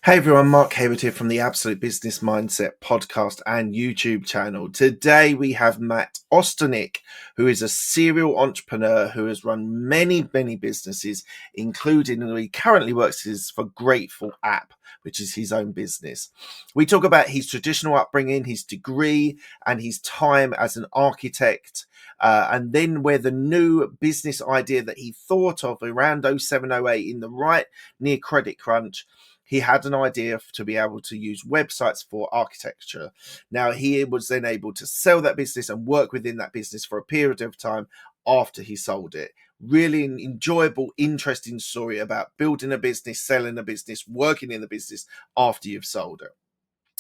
Hey everyone, Mark Hayward here from the Absolute Business Mindset podcast and YouTube channel. Today we have Matt Osternick, who is a serial entrepreneur who has run many businesses, including he currently works for Grateful App, which is his own business. We talk about his traditional upbringing, his degree, and his time as an architect. And then where the new business idea that he thought of around 0708 in the right near credit crunch, he had an idea to be able to use websites for architecture. Now, he was then able to sell that business and work within that business for a period of time after he sold it. Really an enjoyable, interesting story about building a business, selling a business, working in the business after you've sold it.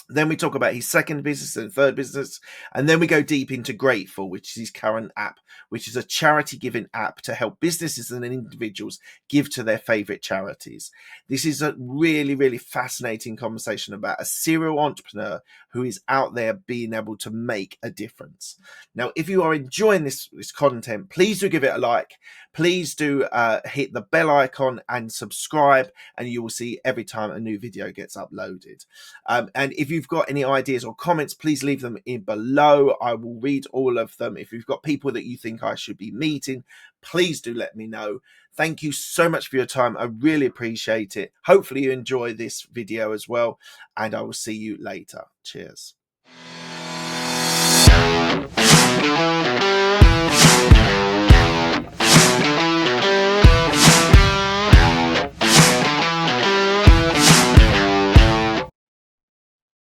Then we talk about his second business and third business. And then we go deep into Grateful, which is his current app, which is a charity giving app to help businesses and individuals give to their favorite charities. This is a really fascinating conversation about a serial entrepreneur who is out there being able to make a difference. Now, if you are enjoying this content, please do give it a like. Please do hit the bell icon and subscribe, and you will see every time a new video gets uploaded. And if you've got any ideas or comments, please leave them in below. I will read all of them. If you've got people that you think I should be meeting, please do let me know. Thank you so much for your time. I really appreciate it. Hopefully you enjoy this video as well, and I will see you later. Cheers.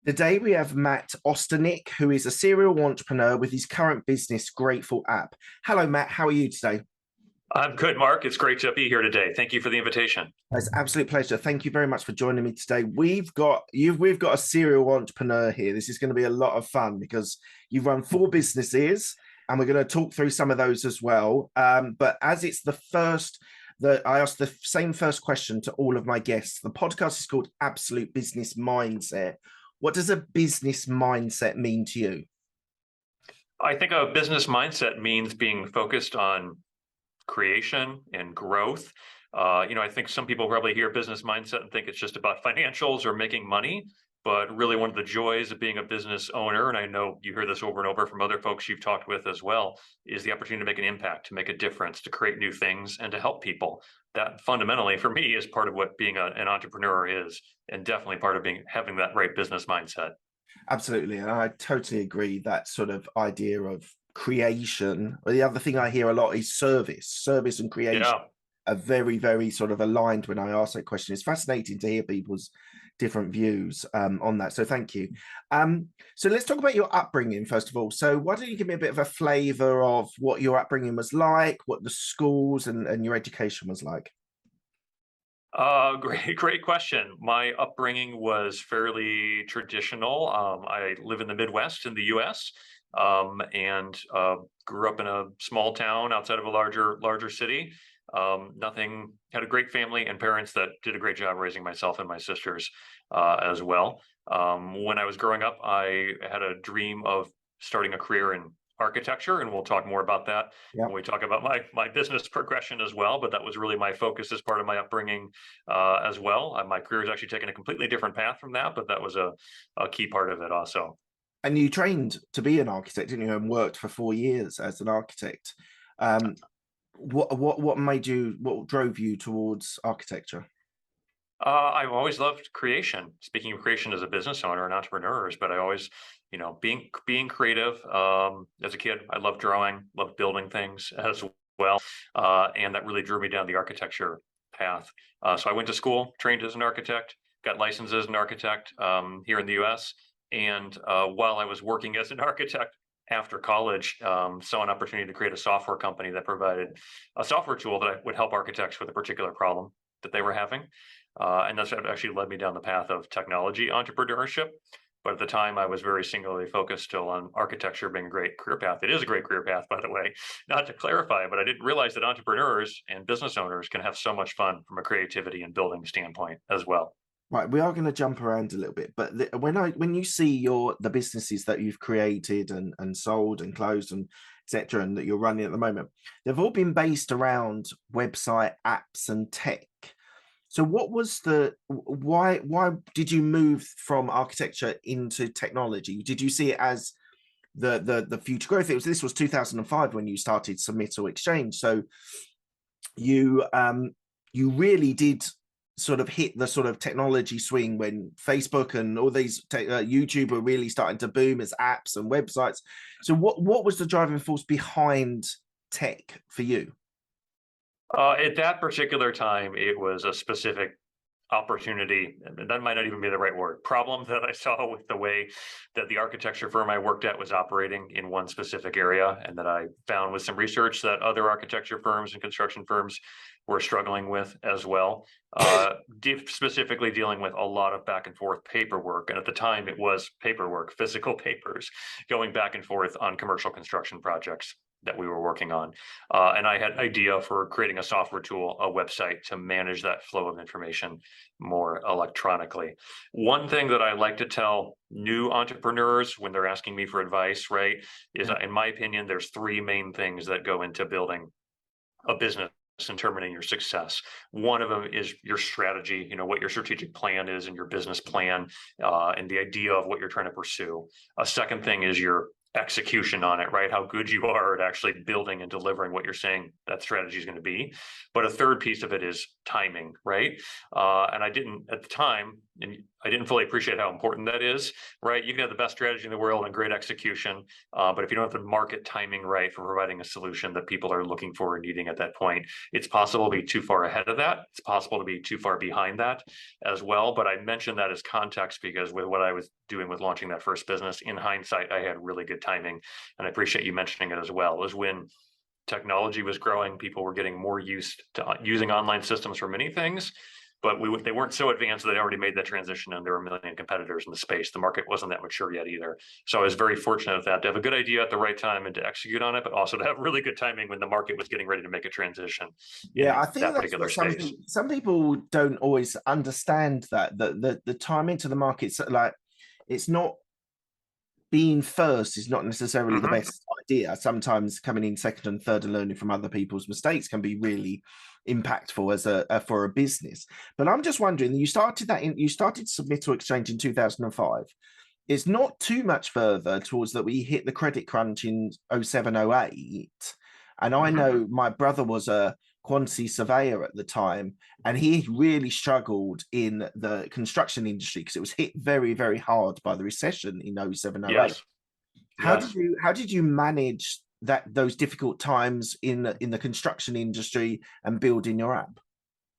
Today we have Matt Osternick, who is a serial entrepreneur with his current business, Grateful App. Hello, Matt. How are you today? I'm good, Mark. It's great to be here today. Thank you for the invitation. It's an absolute pleasure. Thank you very much for joining me today. We've got a serial entrepreneur here. This is going to be a lot of fun because you've run 4 businesses, and we're going to talk through some of those as well. But as it's the first, I asked the same first question to all of my guests. The podcast is called Absolute Business Mindset. What does a business mindset mean to you? I think a business mindset means being focused on creation and growth. I think some people probably hear business mindset and think it's just about financials or making money, but really one of the joys of being a business owner, and I know you hear this over and over from other folks you've talked with as well, is the opportunity to make an impact, to make a difference, to create new things, and to help people. That fundamentally, for me, is part of what being an entrepreneur is, and definitely part of having that right business mindset. Absolutely. And I totally agree. That sort of idea of creation. The other thing I hear a lot is service and creation. Yeah. Are very sort of aligned when I ask that question. It's fascinating to hear people's different views on that. So thank you. So let's talk about your upbringing first of all. So why don't you give me a bit of a flavor of what your upbringing was like, what the schools and your education was like? Great question. My upbringing was fairly traditional. I live in the Midwest in the U.S. And grew up in a small town outside of a larger city. Had a great family and parents that did a great job raising myself and my sisters as well. When I was growing up, I had a dream of starting a career in architecture, and we'll talk more about that Yeah. when we talk about my business progression as well. But that was really my focus as part of my upbringing as well. My career has actually taken a completely different path from that, but that was a key part of it also. And you trained to be an architect, didn't you? And worked for 4 years as an architect. What drove you towards architecture? I've always loved creation. Speaking of creation as a business owner and entrepreneurs, but I always, being creative. As a kid, I loved drawing, loved building things as well, and that really drew me down the architecture path. So I went to school, trained as an architect, got licensed as an architect here in the U.S. And while I was working as an architect after college, saw an opportunity to create a software company that provided a software tool that would help architects with a particular problem that they were having. And that's what actually led me down the path of technology entrepreneurship. But at the time, I was very singularly focused still on architecture being a great career path. It is a great career path, by the way, not to clarify, but I didn't realize that entrepreneurs and business owners can have so much fun from a creativity and building standpoint as well. Right, we are going to jump around a little bit, but when you see the businesses that you've created and sold and closed and etc. and that you're running at the moment, they've all been based around website apps and tech. So what was why did you move from architecture into technology? Did you see it as the future growth? This was 2005 when you started Submit or Exchange. So you really did sort of hit the sort of technology swing when Facebook and all these YouTube were really starting to boom as apps and websites. So what was the driving force behind tech for you? At that particular time, it was a specific opportunity, and that might not even be the right word, problem that I saw with the way that the architecture firm I worked at was operating in one specific area, and that I found with some research that other architecture firms and construction firms were struggling with as well. Specifically dealing with a lot of back and forth paperwork. And at the time, it was paperwork, physical papers going back and forth on commercial construction projects that we were working on. And I had an idea for creating a software tool, a website to manage that flow of information more electronically. One thing that I like to tell new entrepreneurs when they're asking me for advice, right, is in my opinion, there's three main things that go into building a business and determining your success. One of them is your strategy, what your strategic plan is and your business plan, and the idea of what you're trying to pursue. A second thing is your execution on it, right? How good you are at actually building and delivering what you're saying that strategy is going to be. But a third piece of it is timing, right? And I didn't at the time, and I didn't fully appreciate how important that is, right? You can have the best strategy in the world and great execution, but if you don't have the market timing right for providing a solution that people are looking for and needing at that point, it's possible to be too far ahead of that. It's possible to be too far behind that as well. But I mentioned that as context because with what I was doing with launching that first business, in hindsight, I had really good timing. And I appreciate you mentioning it as well. It was when technology was growing, people were getting more used to using online systems for many things, but they weren't so advanced that they already made that transition, and there were a million competitors in the space. The market wasn't that mature yet either. So I was very fortunate with that, to have a good idea at the right time and to execute on it, but also to have really good timing when the market was getting ready to make a transition Yeah, in I think that that's particular what space. some people don't always understand, that the timing to the market's like, it's not, being first is not necessarily the Hmm. best idea. Sometimes coming in second and third and learning from other people's mistakes can be really impactful as for a business. But I'm just wondering, you started Submit or Exchange in 2005. It's not too much further towards that we hit the credit crunch in 0708. And I Hmm. know my brother was a quantity surveyor at the time, and he really struggled in the construction industry because it was hit very, very hard by the recession in 0708. Yes. How Yes. did you manage those difficult times in the construction industry and building your app?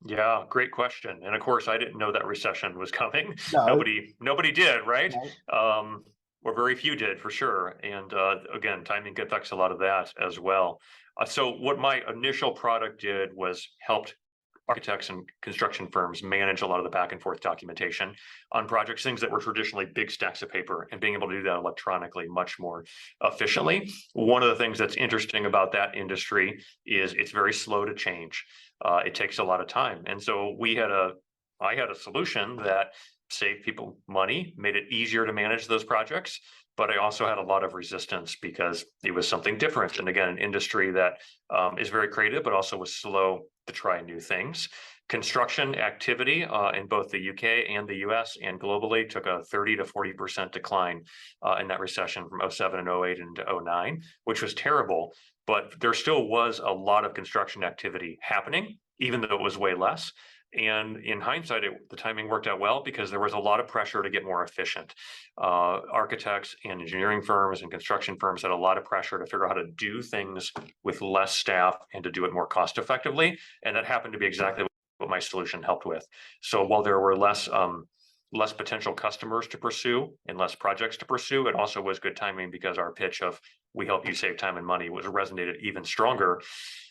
Yeah, great question. And of course, I didn't know that recession was coming. No, Nobody did, right? no. Um, or very few did for sure. And again, timing affects a lot of that as well. So what my initial product did was helped architects and construction firms manage a lot of the back and forth documentation on projects, things that were traditionally big stacks of paper, and being able to do that electronically much more efficiently. One of the things that's interesting about that industry is it's very slow to change. It takes a lot of time. And so I had a solution that saved people money, made it easier to manage those projects. But I also had a lot of resistance because it was something different. And again, an industry that is very creative, but also was slow to try new things. Construction activity in both the UK and the US and globally took a 30 to 40% decline in that recession from 07 and 08 into 09, which was terrible. But there still was a lot of construction activity happening, even though it was way less. And in hindsight, the timing worked out well because there was a lot of pressure to get more efficient. Architects and engineering firms and construction firms had a lot of pressure to figure out how to do things with less staff and to do it more cost effectively. And that happened to be exactly what my solution helped with. So while there were less potential customers to pursue and less projects to pursue, it also was good timing because our pitch of "we help you save time and money" was resonated even stronger.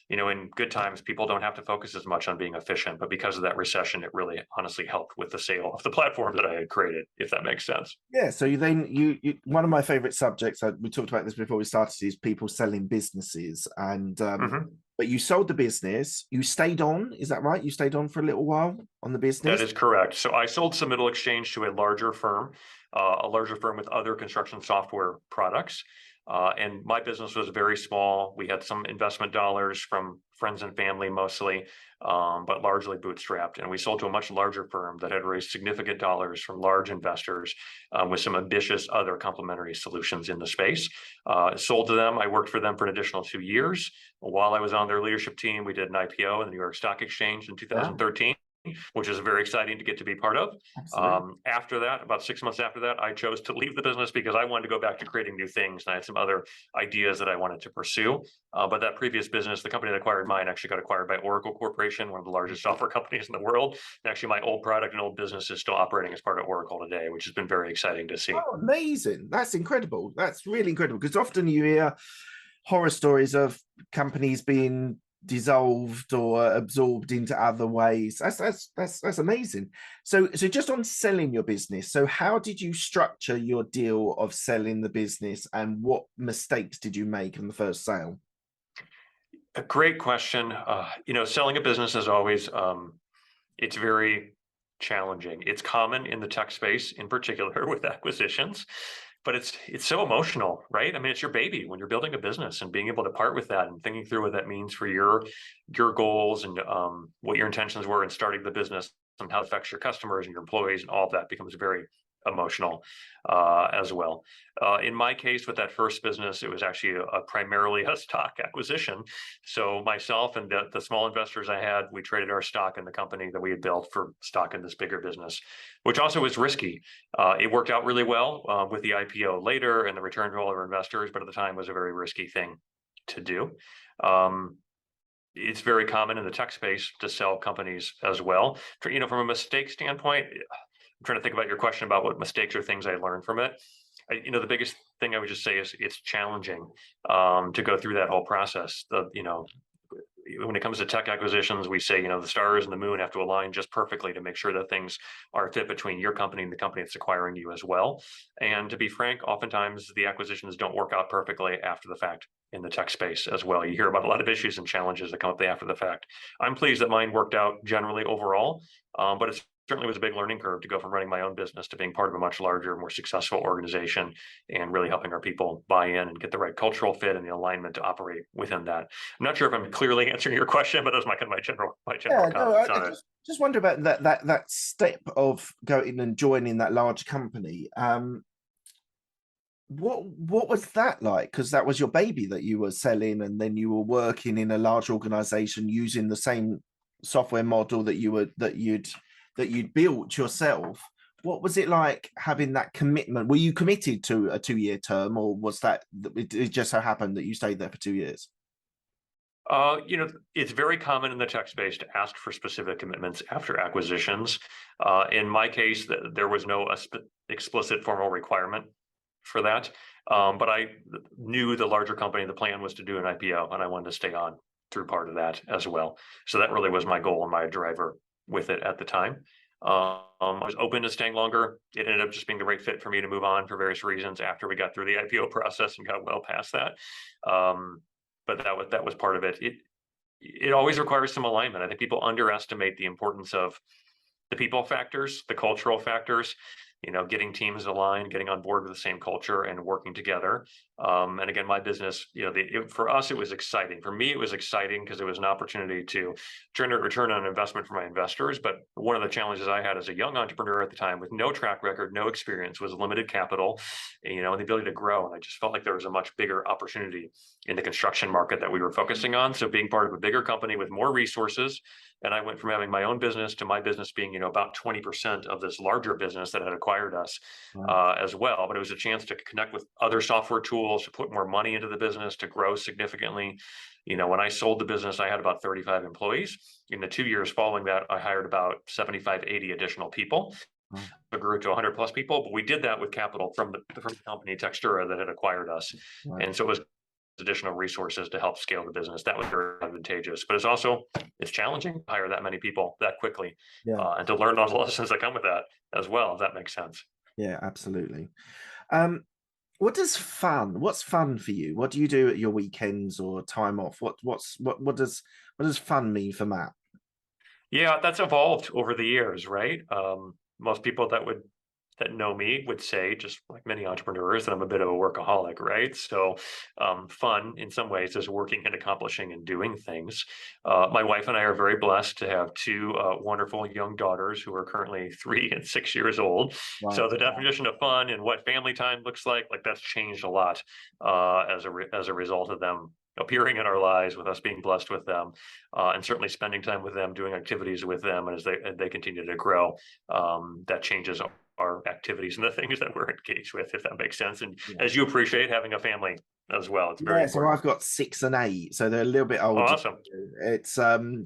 In good times, people don't have to focus as much on being efficient, but because of that recession, it really honestly helped with the sale of the platform that I had created, if that makes sense. Yeah, so you one of my favorite subjects, we talked about this before we started, is people selling businesses. And Mhm. but you sold the business, you stayed on, is that right? You stayed on for a little while on the That business? is correct. So I sold Submittal Exchange to a larger firm with other construction software products. And my business was very small. We had some investment dollars from friends and family mostly, but largely bootstrapped. And we sold to a much larger firm that had raised significant dollars from large investors with some ambitious other complementary solutions in the space. Sold to them. I worked for them for an additional 2 years. While I was on their leadership team, we did an IPO in the New York Stock Exchange in Wow, 2013, which is very exciting to get to be part of. absolutely. After that, about 6 months after that, I chose to leave the business because I wanted to go back to creating new things. And I had some other ideas that I wanted to pursue. But that previous business, the company that acquired mine, actually got acquired by Oracle Corporation, one of the largest software companies in the world. And actually, my old product and old business is still operating as part of Oracle today, which has been very exciting to see. Oh, amazing. That's incredible. That's really incredible because often you hear horror stories of companies being dissolved or absorbed into other ways. That's amazing. So just on selling your business, so how did you structure your deal of selling the business and what mistakes did you make in the first sale? A great question. Selling a business is always, it's very challenging. It's common in the tech space, in particular with acquisitions, but it's so emotional, right? I mean, it's your baby when you're building a business, and being able to part with that and thinking through what that means for your goals and what your intentions were in starting the business and how it affects your customers and your employees, and all of that becomes very emotional as well. In my case, with that first business, it was actually primarily a stock acquisition. So myself and the small investors I had, we traded our stock in the company that we had built for stock in this bigger business, which also was risky. It worked out really well with the IPO later and the return to all of our investors, but at the time was a very risky thing to do. It's very common in the tech space to sell companies as well. From a mistake standpoint, I'm trying to think about your question about what mistakes or things I learned from it. The biggest thing I would just say is it's challenging to go through that whole process. When it comes to tech acquisitions, we say, the stars and the moon have to align just perfectly to make sure that things are a fit between your company and the company that's acquiring you as well. And to be frank, oftentimes the acquisitions don't work out perfectly after the fact in the tech space as well. You hear about a lot of issues and challenges that come up after the fact. I'm pleased that mine worked out generally overall, but it certainly was a big learning curve to go from running my own business to being part of a much larger, more successful organization and really helping our people buy in and get the right cultural fit and the alignment to operate within that. I'm not sure if I'm clearly answering your question, but that's my general Yeah, no, comments I on it. just wonder about that step of going and joining that large company. What was that like? Because that was your baby that you were selling, and then you were working in a large organization using the same software model that you'd built yourself. What was it like having that commitment? Were you committed to a 2 year term, or was that it just so happened that you stayed there for 2 years? It's very common in the tech space to ask for specific commitments after acquisitions. In my case, there was no explicit formal requirement for that. But I knew the larger company, the plan was to do an IPO, and I wanted to stay on through part of that as well. So that really was my goal and my driver with it at the time. I was open to staying longer. It ended up just being the right fit for me to move on for various reasons after we got through the IPO process and got well past that. But that was part of it. It always requires some alignment. I think people underestimate the importance of the people factors, the cultural factors, getting teams aligned, getting on board with the same culture and working together. And again, my business, for us, it was exciting. For me, it was exciting because it was an opportunity to generate return on investment for my investors. But one of the challenges I had as a young entrepreneur at the time with no track record, no experience, was limited capital, and the ability to grow. And I just felt like there was a much bigger opportunity in the construction market that we were focusing on. So being part of a bigger company with more resources, and I went from having my own business to my business being, about 20% of this larger business that had acquired us Right. as well. But it was a chance to connect with other software tools, to put more money into the business, to grow significantly. When I sold the business, I had about 35 employees. In the 2 years following that, I hired about 75, 80 additional people. Right. It grew to 100 plus people, but we did that with capital from the company Textura that had acquired us. Right. And so it was additional resources to help scale the business. That was very advantageous, but it's challenging to hire that many people that quickly, Yeah. and to learn all the lessons that come with that as well, if that makes sense. Yeah, absolutely. Um, what's fun for you? What do you do at your weekends or time off? What does fun mean for Matt? Yeah, that's evolved over the years, right? Most people that would that know me would say, just like many entrepreneurs, that I'm a bit of a workaholic, right? So, fun in some ways is working and accomplishing and doing things. My wife and I are very blessed to have two wonderful young daughters who are currently 3 and 6 years old. So Wow. the definition of fun and what family time looks like that's changed a lot as a result of them appearing in our lives, with us being blessed with them, and certainly spending time with them, doing activities with them, and as they continue to grow, that changes our activities and the things that we're engaged with, if that makes sense. And Yeah. as you appreciate having a family as well, it's very Yeah, so important. I've got 6 and 8, so they're a little bit older. Awesome. It's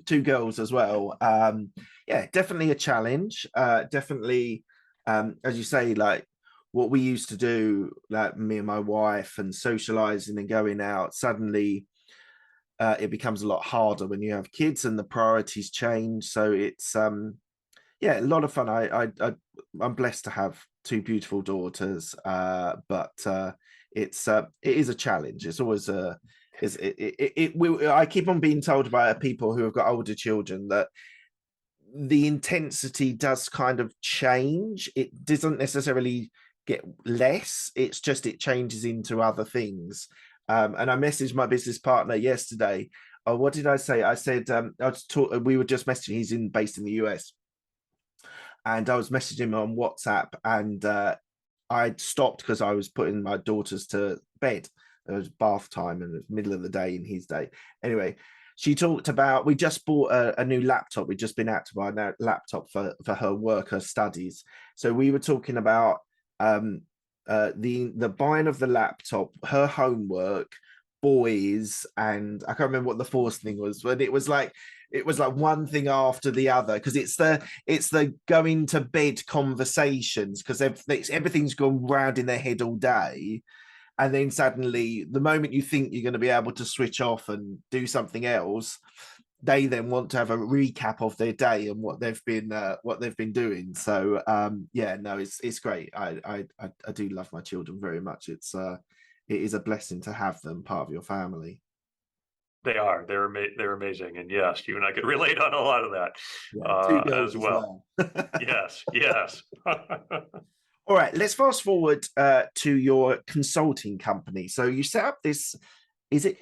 two girls as well. Yeah, definitely a challenge. Definitely, as you say, like what we used to do, like me and my wife, and socializing and going out. Suddenly, it becomes a lot harder when you have kids and the priorities change. So it's yeah, a lot of fun. I'm blessed to have two beautiful daughters, but it is a challenge. It's always a is I keep on being told by people who have got older children that the intensity does kind of change. It doesn't necessarily get less. It's just it changes into other things. And I messaged my business partner yesterday. Oh, what did I say? I said we were just messaging. He's based in the US, and I was messaging him on WhatsApp, and I'd stopped because I was putting my daughters to bed. It was bath time, and it was middle of the day in his day. Anyway, she talked about we just bought a new laptop. We'd just been out to buy a laptop for her work, her studies. So we were talking about the buying of the laptop, her homework, boys, and I can't remember what the fourth thing was, but it was like one thing after the other, because it's the going to bed conversations, because everything's gone round in their head all day, and then suddenly the moment you think you're going to be able to switch off and do something else, they then want to have a recap of their day and what they've been doing. So yeah, no, it's great. I do love my children very much. It is a blessing to have them part of your family. They are. They're amazing. And yes, you and I could relate on a lot of that Yeah, two girls as as well. well. Yes, yes. All right, let's fast forward to your consulting company. So you set up this, is it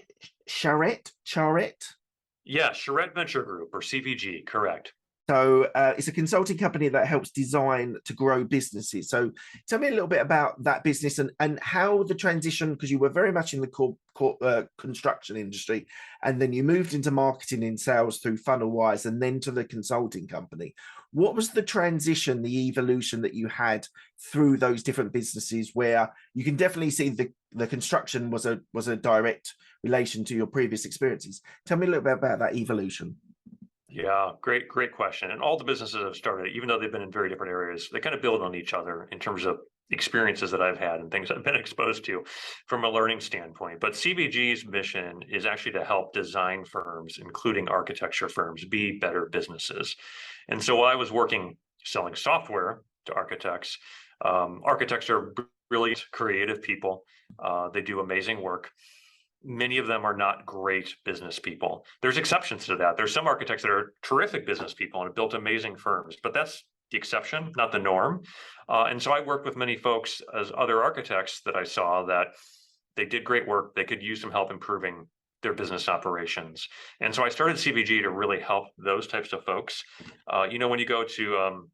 Charette? Yeah, Charette Venture Group, or CVG, correct. So it's a consulting company that helps design to grow businesses. So tell me a little bit about that business and how the transition, because you were very much in the construction industry, and then you moved into marketing and sales through FunnelWise, and then to the consulting company. What was the transition, the evolution that you had through those different businesses, where you can definitely see the construction was a direct relation to your previous experiences? Tell me a little bit about that evolution. Yeah, great question. And all the businesses I've started, even though they've been in very different areas, they kind of build on each other in terms of experiences that I've had and things I've been exposed to from a learning standpoint. But CVG's mission is actually to help design firms, including architecture firms, be better businesses. And so while I was working selling software to architects, architects are brilliant, creative people. They do amazing work. Many of them are not great business people. There's exceptions to that. There's some architects that are terrific business people and have built amazing firms, but that's the exception, not the norm. And so I worked with many folks as other architects that I saw that they did great work. They could use some help improving their business operations. And so I started CVG to really help those types of folks. When you go to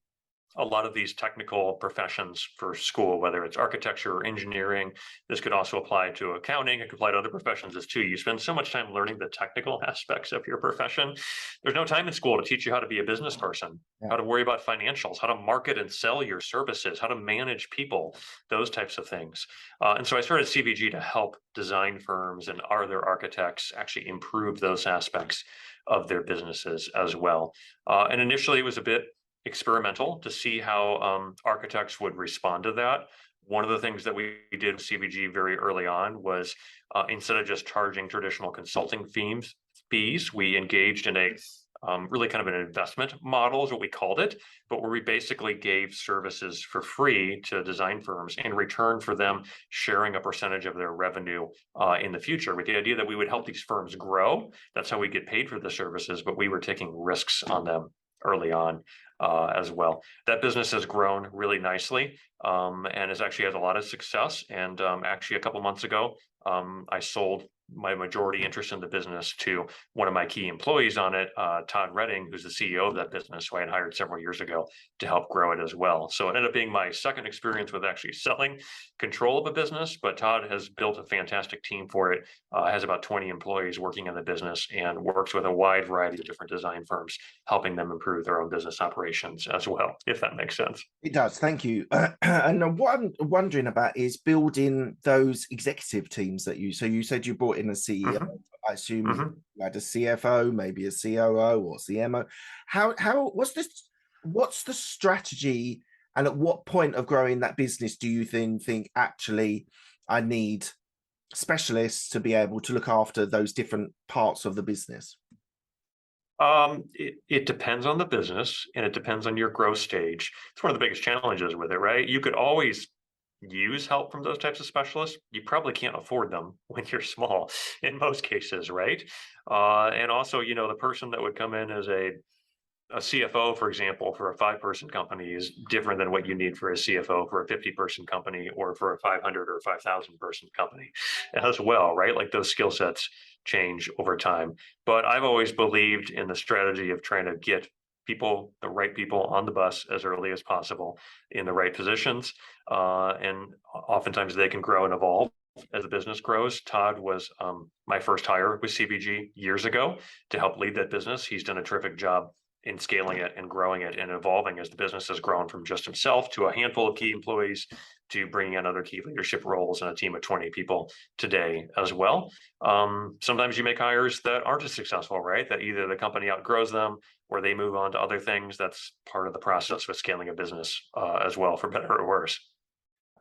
a lot of these technical professions for school, whether it's architecture or engineering. This could also apply to accounting. It could apply to other professions as too. You spend so much time learning the technical aspects of your profession. There's no time in school to teach you how to be a business person, Yeah. how to worry about financials, how to market and sell your services, how to manage people, those types of things. And so I started CVG to help design firms and other architects actually improve those aspects of their businesses as well. And initially it was a bit experimental to see how architects would respond to that. One of the things that we did with CVG very early on was instead of just charging traditional consulting fees, we engaged in a really kind of an investment model is what we called it, but where we basically gave services for free to design firms in return for them sharing a percentage of their revenue in the future, with the idea that we would help these firms grow. That's how we get paid for the services, but we were taking risks on them early on as well. That business has grown really nicely and has actually had a lot of success. And actually, a couple months ago, I sold my majority interest in the business to one of my key employees on it, Todd Redding, who's the CEO of that business, who I had hired several years ago to help grow it as well. So it ended up being my second experience with actually selling control of a business, but Todd has built a fantastic team for it, has about 20 employees working in the business, and works with a wide variety of different design firms, helping them improve their own business operations as well, if that makes sense. It does. Thank you. And what I'm wondering about is building those executive teams that so you said you brought in a CEO. Hmm. I assume you Hmm. had a CFO, maybe a COO or CMO. What's the strategy, and at what point of growing that business do you then think actually I need specialists to be able to look after those different parts of the business? It depends on the business and it depends on your growth stage. It's one of the biggest challenges with it, right? You could always use help from those types of specialists. You probably can't afford them when you're small in most cases, right? And also, the person that would come in as a CFO, for example, for a 5-person company is different than what you need for a CFO for a 50-person company or for a 500 or 5,000 person company as well, right? Like those skill sets change over time. But I've always believed in the strategy of trying to get the right people on the bus as early as possible in the right positions. And oftentimes they can grow and evolve as the business grows. Todd was my first hire with CVG years ago to help lead that business. He's done a terrific job in scaling it and growing it and evolving as the business has grown from just himself to a handful of key employees to bringing in other key leadership roles and a team of 20 people today as well. Sometimes you make hires that aren't as successful, right? That either the company outgrows them or they move on to other things. That's part of the process with scaling a business as well, for better or worse.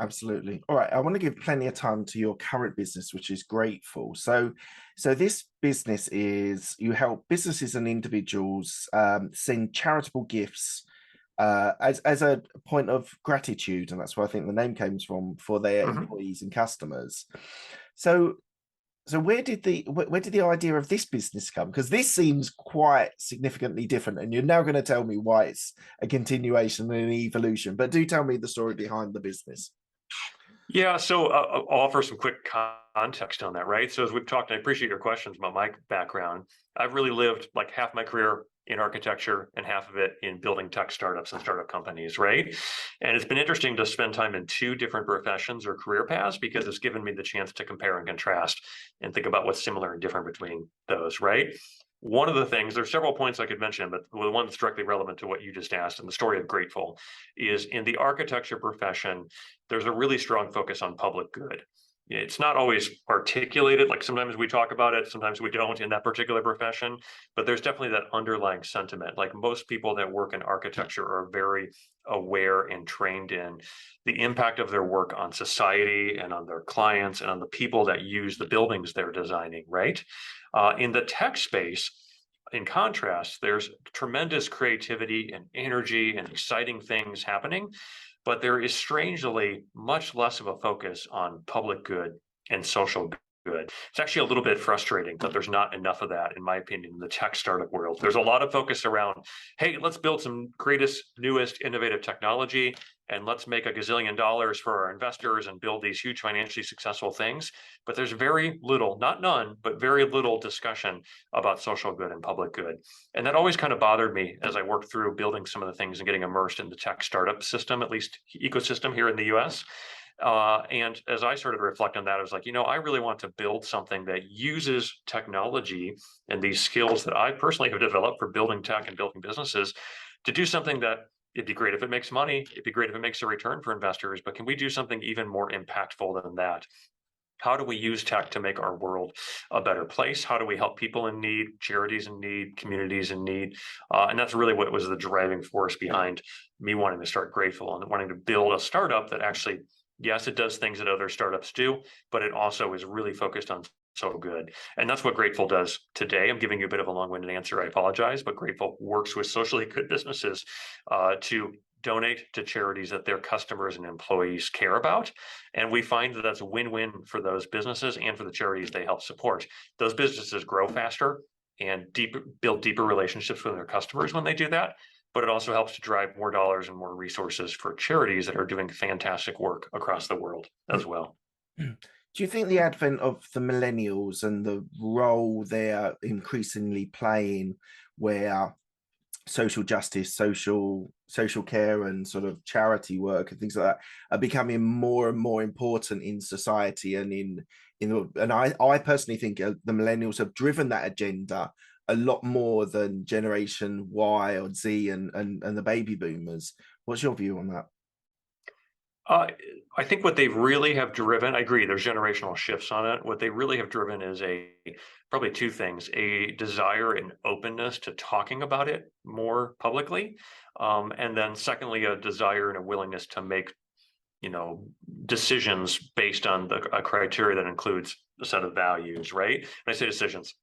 Absolutely. All right. I want to give plenty of time to your current business, which is Grateful. So this business is you help businesses and individuals send charitable gifts as a point of gratitude, and that's where I think the name comes from for their Mhm. employees and customers. So so where did the idea of this business come? Because this seems quite significantly different, and you're now going to tell me why it's a continuation and an evolution. But do tell me the story behind the business. Yeah, so I'll offer some quick context on that, right? So as we've talked, and I appreciate your questions about my background. I've really lived like half my career in architecture and half of it in building tech startups and startup companies, right? And it's been interesting to spend time in two different professions or career paths because it's given me the chance to compare and contrast and think about what's similar and different between those, right? One of the things, there's several points I could mention, but the one that's directly relevant to what you just asked and the story of Grateful is in the architecture profession, there's a really strong focus on public good. It's not always articulated, like sometimes we talk about it, sometimes we don't in that particular profession, but there's definitely that underlying sentiment. Like most people that work in architecture are very aware and trained in the impact of their work on society and on their clients and on the people that use the buildings they're designing, right? In the tech space, in contrast, there's tremendous creativity and energy and exciting things happening, but there is strangely much less of a focus on public good and social good. It's actually a little bit frustrating that there's not enough of that, in my opinion, in the tech startup world. There's a lot of focus around, hey, let's build some greatest, newest, innovative technology, and let's make a gazillion dollars for our investors and build these huge financially successful things. But there's very little, not none, but very little discussion about social good and public good. And that always kind of bothered me as I worked through building some of the things and getting immersed in the tech startup system, at least ecosystem here in the US. And as I started to reflect on that, I was like, I really want to build something that uses technology and these skills that I personally have developed for building tech and building businesses to do something that it'd be great if it makes money. It'd be great if it makes a return for investors, but can we do something even more impactful than that? How do we use tech to make our world a better place? How do we help people in need, charities in need, communities in need? And that's really what was the driving force behind me wanting to start Grateful and wanting to build a startup that actually, yes, it does things that other startups do, but it also is really focused on so good. And that's what Grateful does today. I'm giving you a bit of a long-winded answer. I apologize, but Grateful works with socially good businesses to donate to charities that their customers and employees care about. And we find that that's a win-win for those businesses and for the charities they help support. Those businesses grow faster and build deeper relationships with their customers when they do that. But it also helps to drive more dollars and more resources for charities that are doing fantastic work across the world as well. Do you think the advent of the millennials and the role they're increasingly playing, where social justice, social care, and sort of charity work and things like that are becoming more and more important in society and I personally think the millennials have driven that agenda a lot more than Generation Y or Z and the baby boomers. What's your view on that? Uh, I think what they really have driven, I agree, there's generational shifts on it. What they really have driven is probably two things: a desire and openness to talking about it more publicly. And then secondly, a desire and a willingness to make, decisions based on a criteria that includes a set of values, right? When I say decisions,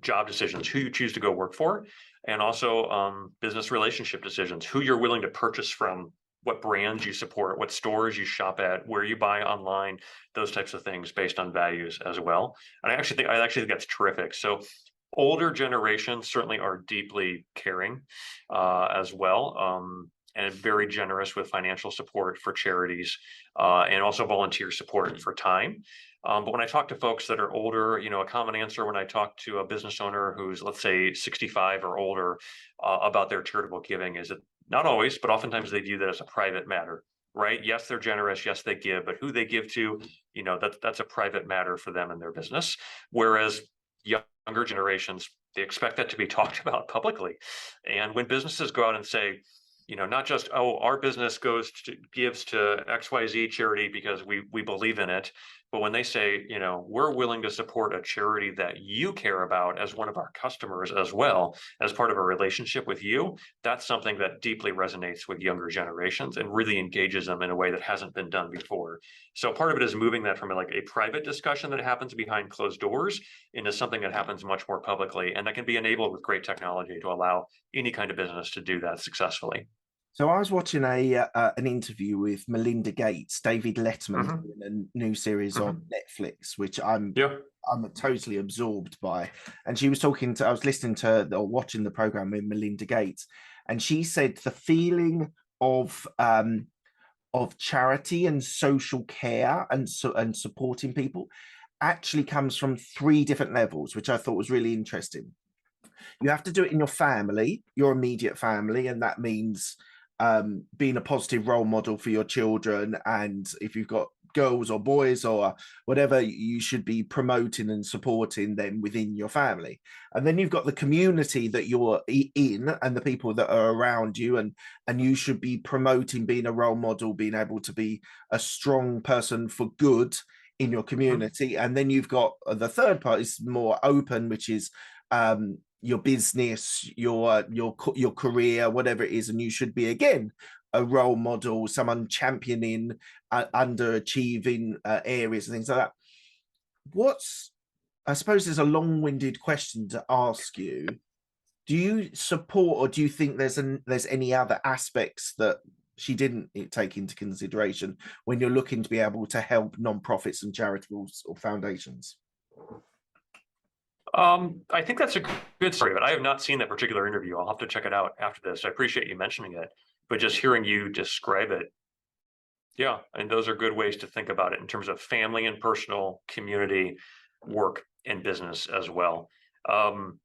job decisions, who you choose to go work for, and also business relationship decisions, who you're willing to purchase from, what brands you support, what stores you shop at, where you buy online, those types of things based on values as well. And I actually think that's terrific. So older generations certainly are deeply caring as well. And very generous with financial support for charities and also volunteer support for time. But when I talk to folks that are older, a common answer when I talk to a business owner who's, let's say, 65 or older about their charitable giving is that not always, but oftentimes they view that as a private matter, right? Yes, they're generous. Yes, they give, but who they give to, that's a private matter for them and their business. Whereas younger generations, they expect that to be talked about publicly. And when businesses go out and say, not just, oh, our business gives to XYZ charity because we believe in it, but when they say, we're willing to support a charity that you care about as one of our customers as well, as part of a relationship with you, that's something that deeply resonates with younger generations and really engages them in a way that hasn't been done before. So part of it is moving that from like a private discussion that happens behind closed doors into something that happens much more publicly, and that can be enabled with great technology to allow any kind of business to do that successfully. So I was watching an interview with Melinda Gates, David Letterman, Hmm. in a new series on Hmm. Netflix, which I'm Yeah. I'm totally absorbed by. And she was talking to, I was listening to or watching the program with Melinda Gates, and she said the feeling of charity and social care and supporting people actually comes from three different levels, which I thought was really interesting. You have to do it in your family, your immediate family, and that means being a positive role model for your children. And if you've got girls or boys or whatever, you should be promoting and supporting them within your family. And then you've got the community that you're in and the people that are around you, and you should be promoting being a role model, being able to be a strong person for good in your Hmm. community. And then you've got the third part is more open, which is your business, your career, whatever it is, and you should be again a role model, someone championing underachieving areas and things like that. What's I suppose there's a long-winded question to ask you. Do you support, or do you think there's any other aspects that she didn't take into consideration when you're looking to be able to help non-profits and charitable or foundations? I think that's a good story, but I have not seen that particular interview. I'll have to check it out after this. I appreciate you mentioning it, but just hearing you describe it, yeah, and those are good ways to think about it in terms of family and personal, community, work, and business as well. Um,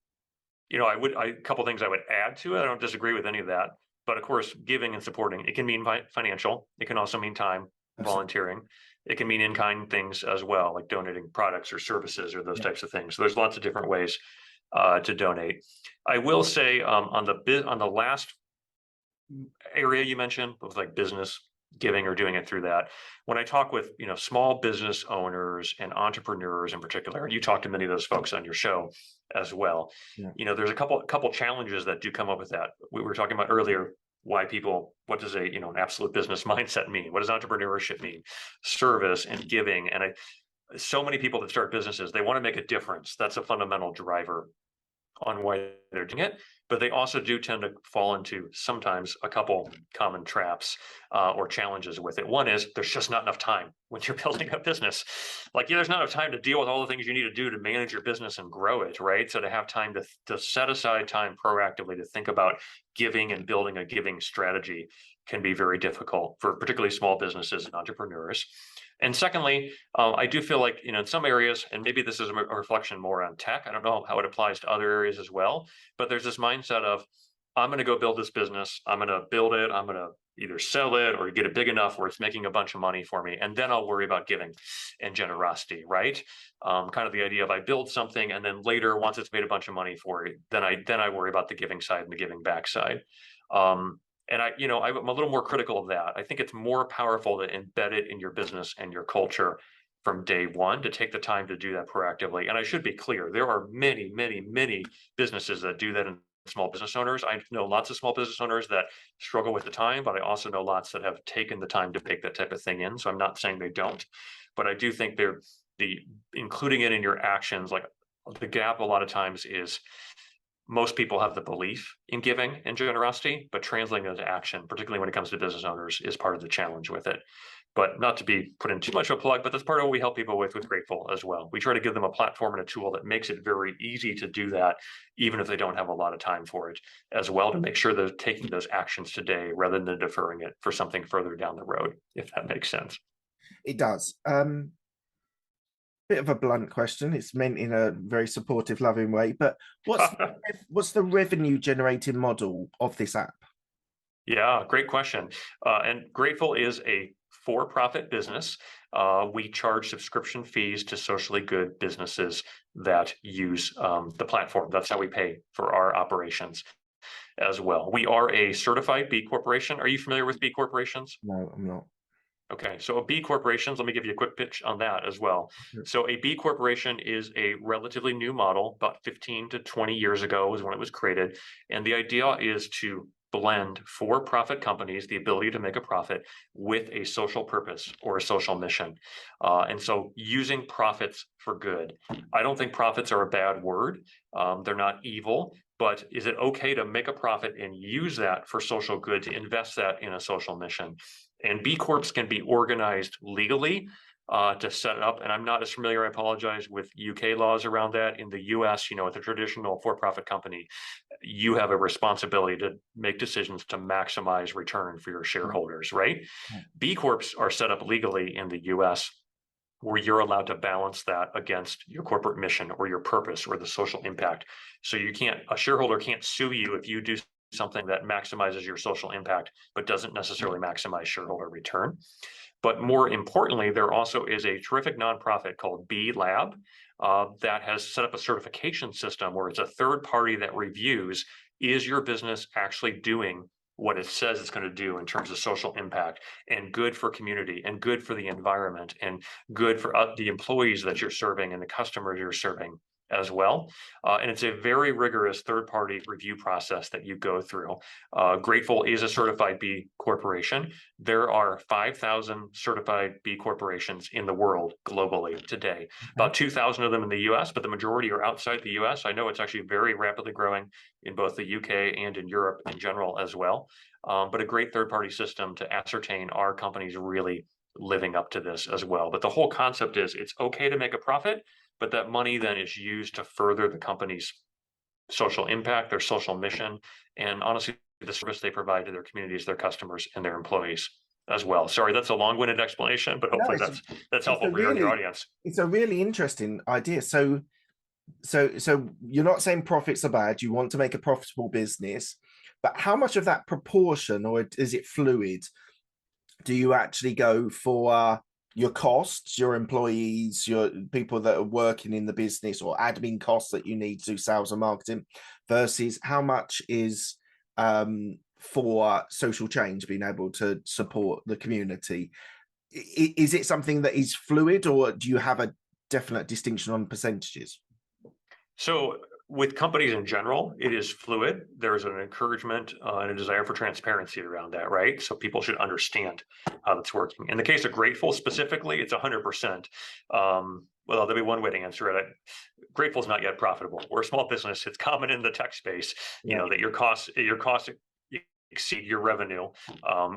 a couple things I would add to it. I don't disagree with any of that, but of course, giving and supporting, it can mean financial. It can also mean time, Absolutely. volunteering. It can mean in-kind things as well, like donating products or services or those Yeah. types of things. So there's lots of different ways to donate. I will say on the last area you mentioned with like business giving or doing it through that, when I talk with small business owners and entrepreneurs in particular, and you talk to many of those folks on your show as well, Yeah. there's a couple challenges that do come up with that. We were talking about earlier, what does an absolute business mindset mean? What does entrepreneurship mean? Service and giving. And so many people that start businesses, they want to make a difference. That's a fundamental driver. on why they're doing it, but they also do tend to fall into sometimes a couple common traps or challenges with it. One is there's just not enough time when you're building a business. Like, yeah, there's not enough time to deal with all the things you need to do to manage your business and grow it, right? So to have time to set aside time proactively to think about giving and building a giving strategy can be very difficult for particularly small businesses and entrepreneurs. And secondly, I do feel like, in some areas, and maybe this is a reflection more on tech, I don't know how it applies to other areas as well, but there's this mindset of, I'm going to go build this business. I'm going to build it. I'm going to either sell it or get it big enough where it's making a bunch of money for me. And then I'll worry about giving and generosity, right? Kind of the idea of I build something and then later, once it's made a bunch of money for it, then I worry about the giving side and the giving back side. And I'm a little more critical of that. I think it's more powerful to embed it in your business and your culture from day one, to take the time to do that proactively. And I should be clear, there are many, many, many businesses that do that in small business owners. I know lots of small business owners that struggle with the time, but I also know lots that have taken the time to bake that type of thing in. So I'm not saying they don't, but I do think the including it in your actions, like the gap a lot of times is most people have the belief in giving and generosity, but translating it into action, particularly when it comes to business owners, is part of the challenge with it. But not to be put in too much of a plug, but that's part of what we help people with Grateful as well. We try to give them a platform and a tool that makes it very easy to do that, even if they don't have a lot of time for it, as well, to make sure they're taking those actions today rather than deferring it for something further down the road, if that makes sense. It does. Bit of a blunt question. It's meant in a very supportive, loving way. But what's the revenue generating model of this app? Yeah, great question. And Grateful is a for-profit business. We charge subscription fees to socially good businesses that use the platform. That's how we pay for our operations as well. We are a certified B Corporation. Are you familiar with B Corporations? No, I'm not. Okay, so a B corporations, let me give you a quick pitch on that as well. So a B corporation is a relatively new model, about 15 to 20 years ago was when it was created. And the idea is to blend for-profit companies, the ability to make a profit, with a social purpose or a social mission. And so using profits for good. I don't think profits are a bad word. They're not evil, but is it okay to make a profit and use that for social good, to invest that in a social mission? And B Corps can be organized legally to set it up. And I'm not as familiar, I apologize, with UK laws around that. In the US, with a traditional for-profit company, you have a responsibility to make decisions to maximize return for your shareholders, right? B Corps are set up legally in the US, where you're allowed to balance that against your corporate mission or your purpose or the social impact. So a shareholder can't sue you if you do something that maximizes your social impact, but doesn't necessarily maximize shareholder return. But more importantly, there also is a terrific nonprofit called B Lab that has set up a certification system where it's a third party that reviews, is your business actually doing what it says it's going to do in terms of social impact, and good for community, and good for the environment, and good for the employees that you're serving and the customers you're serving as well. And it's a very rigorous third-party review process that you go through. Grateful is a certified B corporation. There are 5,000 certified B corporations in the world globally today. About 2,000 of them in the US, but the majority are outside the US. I know it's actually very rapidly growing in both the UK and in Europe in general as well. But a great third-party system to ascertain are companies really living up to this as well. But the whole concept is it's okay to make a profit, but that money then is used to further the company's social impact, their social mission, and honestly, the service they provide to their communities, their customers, and their employees as well. Sorry, that's a long-winded explanation, but hopefully that's helpful for your audience. It's a really interesting idea. So you're not saying profits are bad. You want to make a profitable business, but how much of that proportion, or is it fluid, do you actually go for your costs, your employees, your people that are working in the business, or admin costs that you need to do sales and marketing, versus how much is for social change, being able to support the community? Is it something that is fluid, or do you have a definite distinction on percentages? So with companies in general, it is fluid. There's an encouragement and a desire for transparency around that, right? So people should understand how that's working. In the case of Grateful specifically, it's 100%. Well, there'll be one way to answer it. Grateful is not yet profitable. We're a small business. It's common in the tech space, Yeah. that your costs exceed your revenue,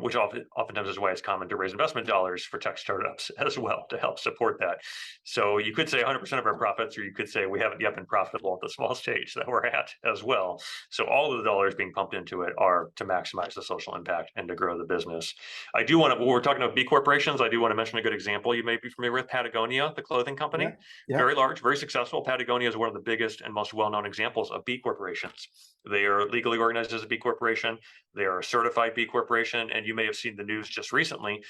which oftentimes is why it's common to raise investment dollars for tech startups as well to help support that. So you could say 100% of our profits, or you could say we haven't yet been profitable at the small stage that we're at as well. So all of the dollars being pumped into it are to maximize the social impact and to grow the business. I do want to, when we're talking about B corporations, I do want to mention a good example you may be familiar with, Patagonia, the clothing company. Yeah. Very large, very successful. Patagonia is one of the biggest and most well-known examples of B corporations. They are legally organized as a B corporation. They are a certified B corporation, and you may have seen the news just recently,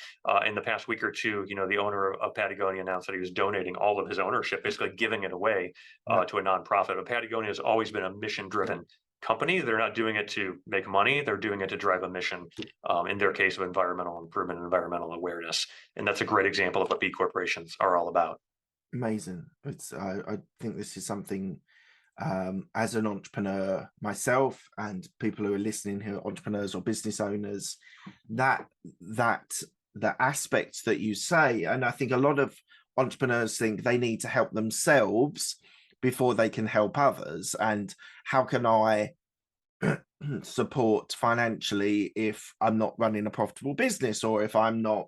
in the past week or two. The owner of Patagonia announced that he was donating all of his ownership, basically giving it away to a nonprofit. But Patagonia has always been a mission-driven company. They're not doing it to make money; they're doing it to drive a mission. In their case, of environmental improvement and environmental awareness, and that's a great example of what B corporations are all about. Amazing. I think this is something, as an entrepreneur myself, and people who are listening who are entrepreneurs or business owners, that the aspect that you say, and I think a lot of entrepreneurs think they need to help themselves before they can help others. And how can I support financially if I'm not running a profitable business, or if I'm not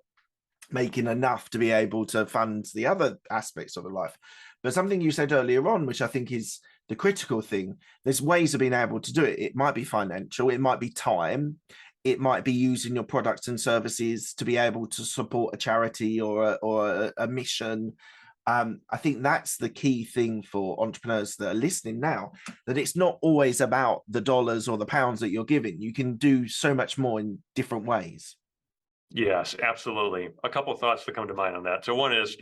making enough to be able to fund the other aspects of the life? But something you said earlier on, which I think is the critical thing, there's ways of being able to do it. It might be financial, it might be time, it might be using your products and services to be able to support a charity or a mission. I think that's the key thing for entrepreneurs that are listening now, that it's not always about the dollars or the pounds that you're giving. You can do so much more in different ways. Yes, absolutely. A couple of thoughts that come to mind on that. So one is,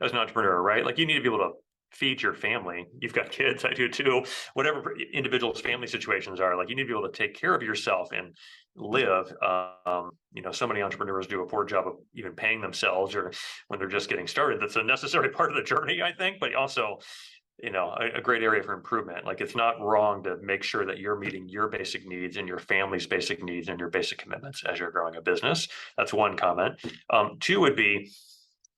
as an entrepreneur, right? Like you need to be able to feed your family. You've got kids, I do too. Whatever individuals' family situations are, like you need to be able to take care of yourself and live. So many entrepreneurs do a poor job of even paying themselves, or when they're just getting started. That's a necessary part of the journey, I think, but also a great area for improvement. Like it's not wrong to make sure that you're meeting your basic needs and your family's basic needs and your basic commitments as you're growing a business. That's one comment. Two would be,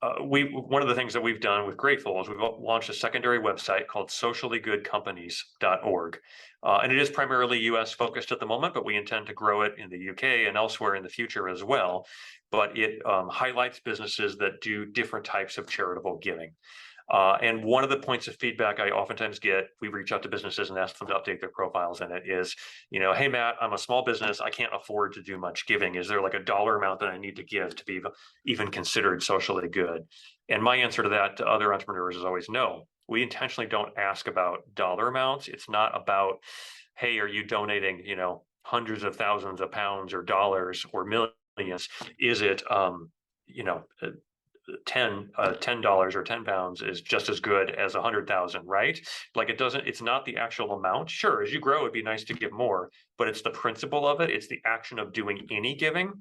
one of the things that we've done with Grateful is we've launched a secondary website called sociallygoodcompanies.org. And it is primarily US focused at the moment, but we intend to grow it in the UK and elsewhere in the future as well. But it highlights businesses that do different types of charitable giving. And one of the points of feedback I oftentimes get, we reach out to businesses and ask them to update their profiles in it, is, hey, Matt, I'm a small business. I can't afford to do much giving. Is there like a dollar amount that I need to give to be even considered socially good? And my answer to that to other entrepreneurs is always no. We intentionally don't ask about dollar amounts. It's not about, hey, are you donating, hundreds of thousands of pounds or dollars or millions? Is it, $10 or 10 pounds is just as good as 100,000, right? Like it's not the actual amount. Sure, as you grow, it'd be nice to give more, but it's the principle of it. It's the action of doing any giving.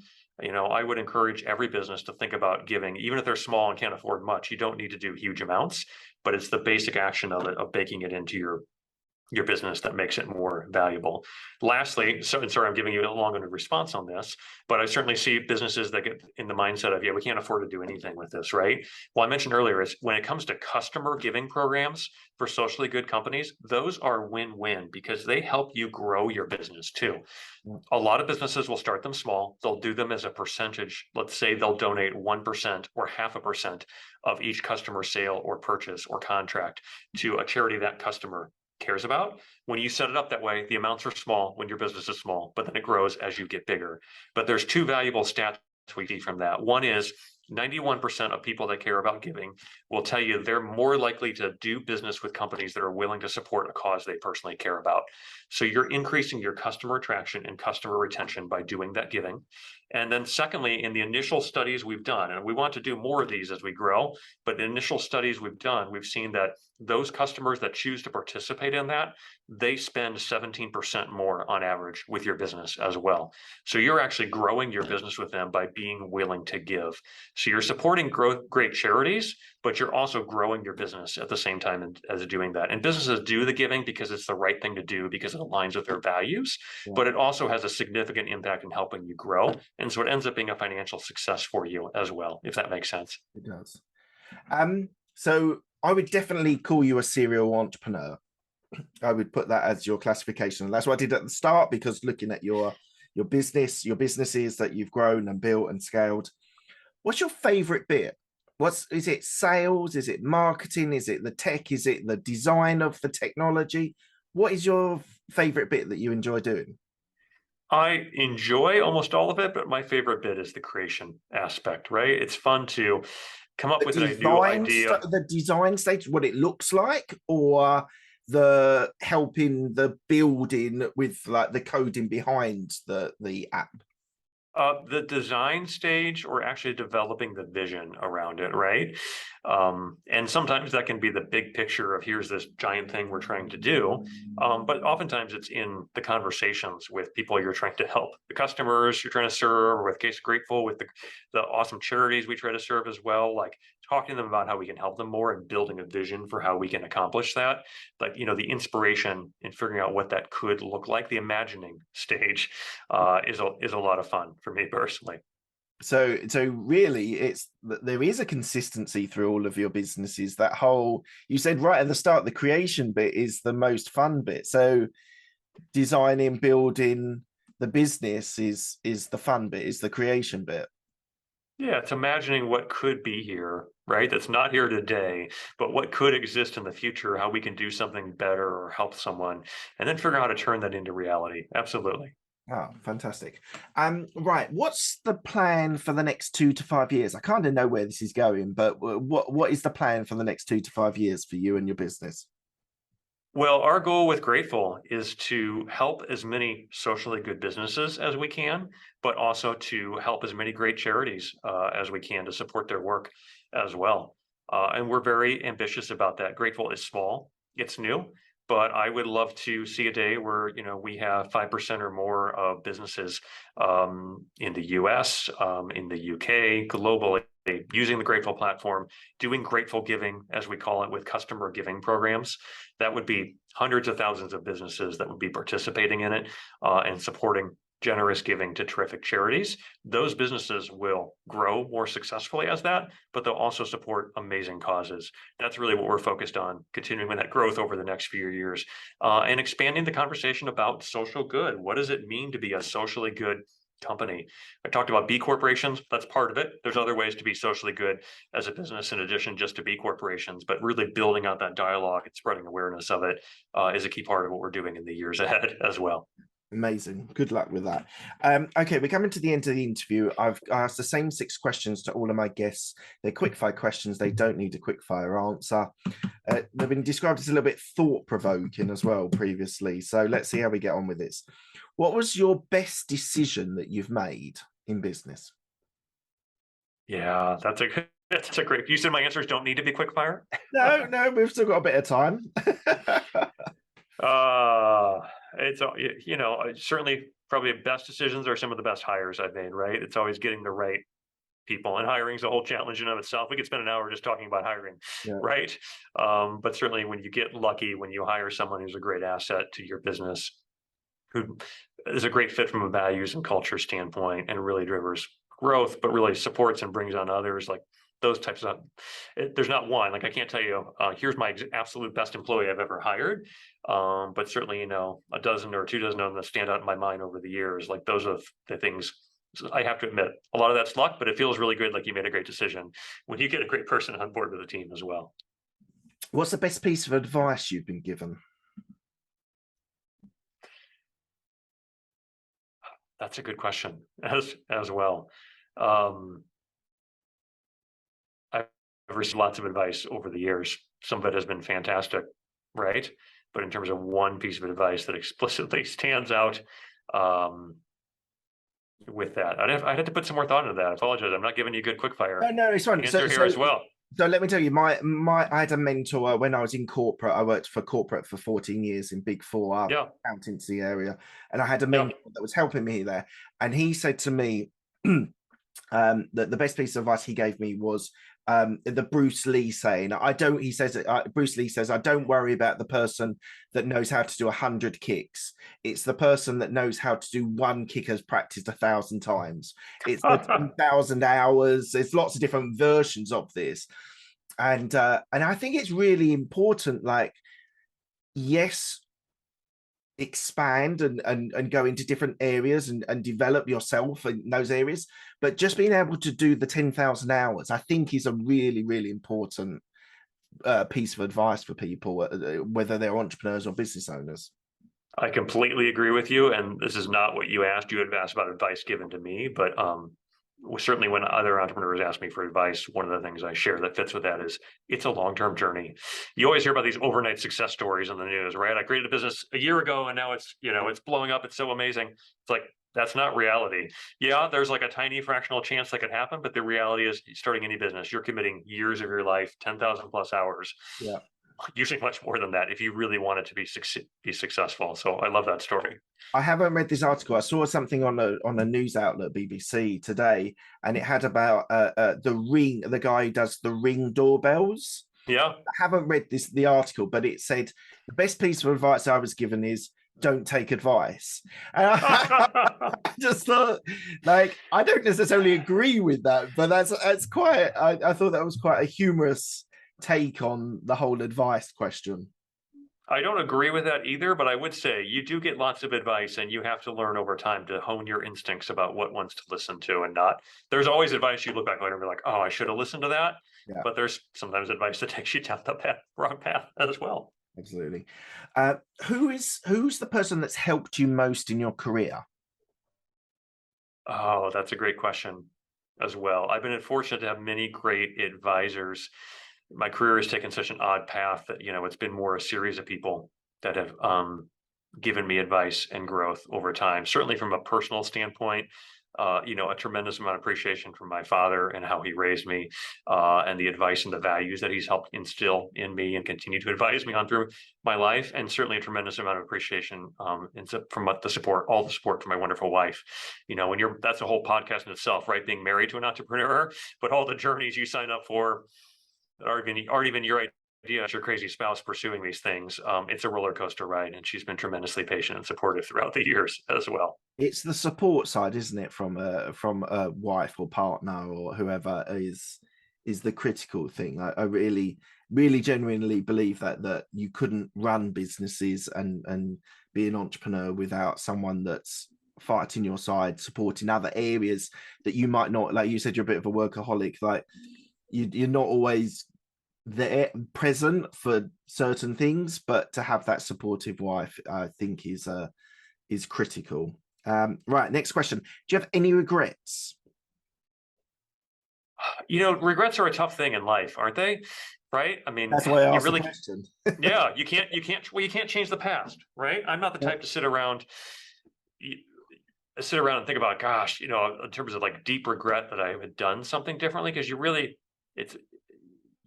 I would encourage every business to think about giving, even if they're small and can't afford much. You don't need to do huge amounts, but it's the basic action of it, of baking it into your business, that makes it more valuable. Lastly, sorry, I'm giving you a long-winded response on this, but I certainly see businesses that get in the mindset of, we can't afford to do anything with this, right? Well, I mentioned earlier, is when it comes to customer giving programs for socially good companies, those are win-win because they help you grow your business too. A lot of businesses will start them small. They'll do them as a percentage. Let's say they'll donate 1% or 0.5% of each customer sale or purchase or contract to a charity that customer cares about. When you set it up that way, the amounts are small when your business is small, but then it grows as you get bigger. But there's two valuable stats we see from that. One is 91% of people that care about giving will tell you they're more likely to do business with companies that are willing to support a cause they personally care about. So you're increasing your customer attraction and customer retention by doing that giving. And then secondly, in the initial studies we've done, and we want to do more of these as we grow, but the initial studies we've done, we've seen that those customers that choose to participate in that, they spend 17% more on average with your business as well. So you're actually growing your business with them by being willing to give. So you're supporting great charities, but you're also growing your business at the same time as doing that. And businesses do the giving because it's the right thing to do, because it aligns with their values, Yeah, but it also has a significant impact in helping you grow. And so it ends up being a financial success for you as well, if that makes sense. it does. So I would definitely call you a serial entrepreneur. I would put that as your classification. And that's what I did at the start, because looking at your businesses that you've grown and built and scaled. What's your favorite bit? Is it sales? Is it marketing? Is it the tech? Is it the design of the technology? What is your favorite bit that you enjoy doing? I enjoy almost all of it, but my favorite bit is the creation aspect, right? It's fun to come up The with a new idea. the design stage, what it looks like, or the helping the building with like the coding behind the app? The design stage, or actually developing the vision around it, right? And sometimes that can be the big picture of here's this giant thing we're trying to do. But oftentimes it's in the conversations with people you're trying to help, the customers you're trying to serve, or with Case Grateful, with the awesome charities we try to serve as well, like talking to them about how we can help them more and building a vision for how we can accomplish that. Like, the inspiration and figuring out what that could look like, the imagining stage is a lot of fun for me personally. So really, it's there is a consistency through all of your businesses. That whole, you said right at the start, the creation bit is the most fun bit. So designing, building the business is the fun bit, is the creation bit. Yeah, it's imagining what could be here, right? That's not here today, but what could exist in the future, how we can do something better or help someone, and then figure out how to turn that into reality. Absolutely. Oh, fantastic. Right. What's the plan for the next 2 to 5 years? I kind of know where this is going, but what is the plan for the next 2 to 5 years for you and your business? Well, our goal with Grateful is to help as many socially good businesses as we can, but also to help as many great charities as we can to support their work as well. And we're very ambitious about that. Grateful is small, it's new, but I would love to see a day where we have 5% or more of businesses in the U.S., in the UK, globally, using the Grateful platform, doing grateful giving, as we call it, with customer giving programs. That would be hundreds of thousands of businesses that would be participating in it and supporting generous giving to terrific charities. Those businesses will grow more successfully as that, but they'll also support amazing causes. That's really what we're focused on, continuing that growth over the next few years and expanding the conversation about social good. What does it mean to be a socially good company? I talked about B corporations. That's part of it. There's other ways to be socially good as a business in addition just to B corporations, but really building out that dialogue and spreading awareness of it is a key part of what we're doing in the years ahead as well. Amazing. Good luck with that. Okay, we're coming to the end of the interview. I've asked the same 6 questions to all of my guests. They're quick-fire questions. They don't need a quick-fire answer. They've been described as a little bit thought-provoking as well previously. So let's see how we get on with this. What was your best decision that you've made in business? Yeah, that's a great. You said my answers don't need to be quick fire. No, no, we've still got a bit of time. uh it's certainly probably the best decisions are some of the best hires I've made, right? It's always getting the right people, and hiring is a whole challenge in of itself. We could spend an hour just talking about hiring, Yeah. right? But certainly when you get lucky, when you hire someone who's a great asset to your business, who is a great fit from a values and culture standpoint and really delivers growth, but really supports and brings on others, like those types of, there's not one, like I can't tell you, here's my absolute best employee I've ever hired. But certainly, a dozen or 2 dozen of them that stand out in my mind over the years, like those are the things. So I have to admit, a lot of that's luck, but it feels really good. Like you made a great decision when you get a great person on board with the team as well. What's the best piece of advice you've been given? That's a good question as well. Um, I've received lots of advice over the years. Some of it has been fantastic, right? But in terms of one piece of advice that explicitly stands out, um, with that. I'd have to put some more thought into that. I apologize. I'm not giving you a good quick No, fire no, it's fine. answer here as well. So let me tell you, I had a mentor when I was in corporate. I worked for corporate for 14 years in Big Four Yeah. accountancy area, and I had a Yeah. mentor that was helping me there. And he said to me, that the best piece of advice he gave me was the Bruce Lee saying, I don't, he says, Bruce Lee says, I don't worry about the person that knows how to do 100 kicks. It's the person that knows how to do one kick has practiced 1,000 times. It's the 10,000 hours. There's lots of different versions of this. And I think it's really important, like, yes, expand and go into different areas and develop yourself in those areas, but just being able to do the 10,000 hours I think is a really, really important piece of advice for people, whether they're entrepreneurs or business owners. I completely agree with you. And this is not what you asked. You had asked about advice given to me, but certainly when other entrepreneurs ask me for advice, one of the things I share that fits with that is it's a long-term journey. You always hear about these overnight success stories in the news, right? I created a business a year ago and now it's, it's blowing up. It's so amazing. It's like, that's not reality. Yeah, there's like a tiny fractional chance that could happen, but the reality is starting any business, you're committing years of your life, 10,000 plus hours, Yeah, usually much more than that if you really want it to be successful. So I love that story. I haven't read this article. I saw something on a news outlet, BBC today, and it had about the Ring, the guy who does the Ring doorbells. Yeah. I haven't read the article, but it said the best piece of advice I was given is don't take advice. And I just thought, like, I don't necessarily agree with that, but that's quite. I thought that was quite a humorous take on the whole advice question. I don't agree with that either, but I would say you do get lots of advice and you have to learn over time to hone your instincts about what ones to listen to and not. There's always advice you look back later and be like, oh, I should have listened to that. Yeah, But there's sometimes advice that takes you down the wrong path as well. absolutely. Who's the person that's helped you most in your career? Oh, that's a great question as well. I've been fortunate to have many great advisors. My career has taken such an odd path that, it's been more a series of people that have given me advice and growth over time. Certainly from a personal standpoint, a tremendous amount of appreciation from my father and how he raised me, and the advice and the values that he's helped instill in me and continue to advise me on through my life. And certainly a tremendous amount of appreciation from the support, all the support from my wonderful wife. When that's a whole podcast in itself, right? Being married to an entrepreneur, but all the journeys you sign up for that aren't even your idea, it's your crazy spouse pursuing these things. It's a roller coaster ride, and she's been tremendously patient and supportive throughout the years as well. It's the support side, isn't it, from a wife or partner or whoever is the critical thing. I really, really genuinely believe that you couldn't run businesses and be an entrepreneur without someone that's fighting your side, supporting other areas that you might not, like you said, you're a bit of a workaholic, like you're not always there present for certain things, but to have that supportive wife, I think is critical. Right, next question. Do you have any regrets? Regrets are a tough thing in life, aren't they? Right? I mean, That's why I you asked the really, question. yeah, you can't change the past, right? I'm not the type to sit around and think about, gosh, in terms of like deep regret that I had done something differently, because you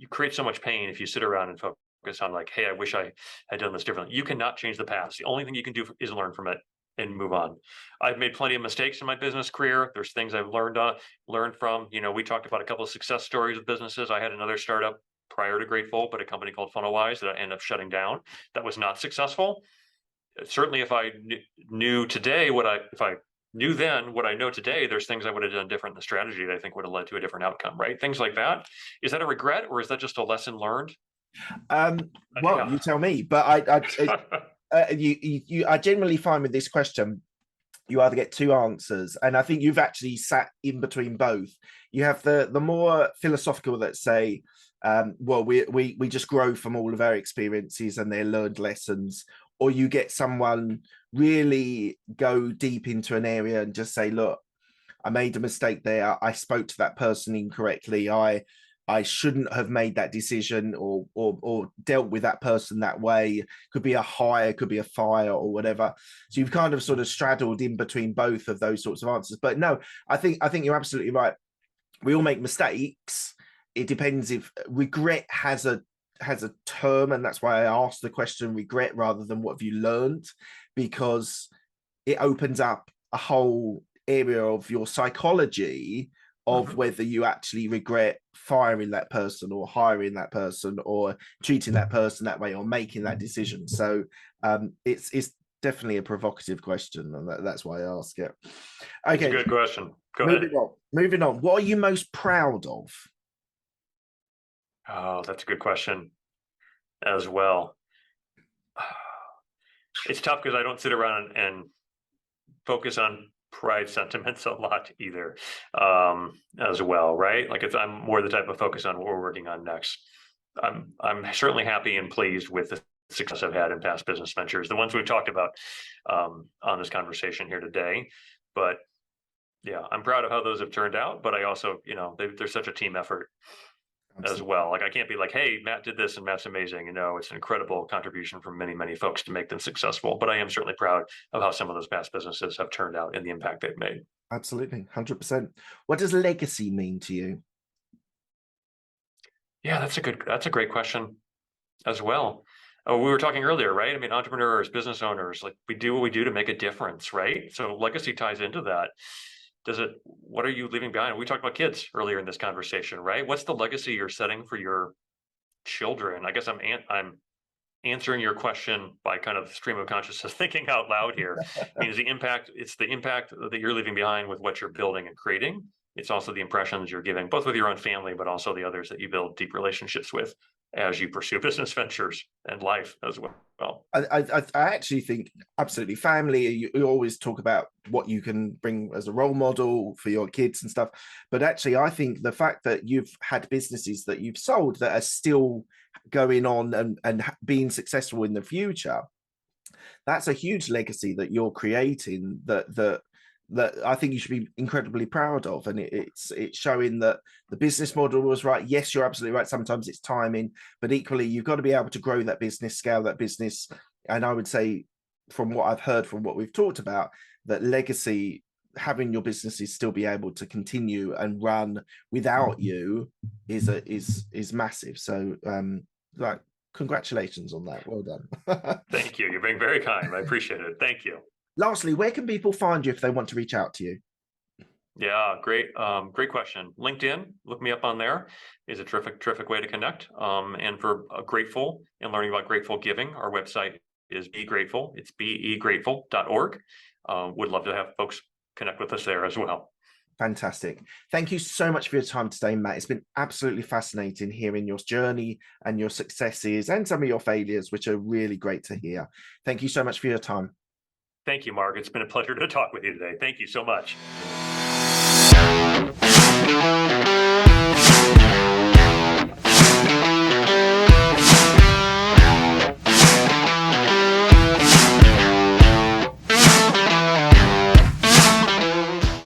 create so much pain if you sit around and focus on like, hey, I wish I had done this differently. You cannot change the past. The only thing you can do is learn from it and move on. I've made plenty of mistakes in my business career. There's things I've learned from. We talked about a couple of success stories of businesses. I had another startup prior to Grateful, but a company called FunnelWise that I ended up shutting down. That was not successful. Certainly, if I knew today if I knew then what I know today, there's things I would have done different in the strategy that I think would have led to a different outcome, right? Things like that. Is that a regret or is that just a lesson learned? Well, Yeah. you tell me, but I generally find with this question, you either get two answers, and I think you've actually sat in between both. You have the more philosophical that say, well, we just grow from all of our experiences and their learned lessons, or you get someone really go deep into an area and just say, look, I made a mistake there. I spoke to that person incorrectly. I I shouldn't have made that decision or dealt with that person that way. Could be a hire, could be a fire, or whatever. So you've kind of sort of straddled in between both of those sorts of answers. But no, I think you're absolutely right. We all make mistakes. It depends if regret has a term, and that's why I asked the question regret rather than what have you learned, because it opens up a whole area of your psychology of whether you actually regret firing that person or hiring that person or treating that person that way or making that decision. So it's definitely a provocative question, and that's why I ask it. Okay, it's a good question. Go ahead. Moving on. What are you most proud of? Oh, that's a good question as well. It's tough because I don't sit around and focus on pride sentiments a lot either, as well, right? Like I'm more the type of focus on what we're working on next. I'm certainly happy and pleased with the success I've had in past business ventures, the ones we've talked about on this conversation here today. But yeah, I'm proud of how those have turned out. But I also, there's such a team effort as well. Like I can't be like, hey, Matt did this and Matt's amazing. It's an incredible contribution from many, many folks to make them successful. But I am certainly proud of how some of those past businesses have turned out and the impact they've made. Absolutely. 100%. What does legacy mean to you? Yeah, that's a great question as well. We were talking earlier, right? I mean, entrepreneurs, business owners, like we do what we do to make a difference, right? So legacy ties into that. What are you leaving behind? We talked about kids earlier in this conversation, right? What's the legacy you're setting for your children? I guess I'm answering your question by kind of stream of consciousness thinking out loud here. I mean, it's the impact that you're leaving behind with what you're building and creating. It's also the impressions you're giving, both with your own family, but also the others that you build deep relationships with as you pursue business ventures and life as well. I actually think absolutely family. You always talk about what you can bring as a role model for your kids and stuff, but actually I think the fact that you've had businesses that you've sold that are still going on and being successful in the future, that's a huge legacy that you're creating that I think you should be incredibly proud of. And it's showing that the business model was right. Yes, you're absolutely right. Sometimes it's timing, but equally you've got to be able to grow that business, scale that business. And I would say, from what I've heard, from what we've talked about, that legacy, having your businesses still be able to continue and run without you is massive. So congratulations on that. Well done. Thank you. You're being very kind. I appreciate it. Thank you. Lastly, where can people find you if they want to reach out to you? Yeah, great question. LinkedIn, look me up on there, is a terrific way to connect. And for Grateful and learning about grateful giving, our website is Be Grateful. It's begrateful.org. Would love to have folks connect with us there as well. Fantastic. Thank you so much for your time today, Matt. It's been absolutely fascinating hearing your journey and your successes and some of your failures, which are really great to hear. Thank you so much for your time. Thank you, Mark. It's been a pleasure to talk with you today. Thank you so much.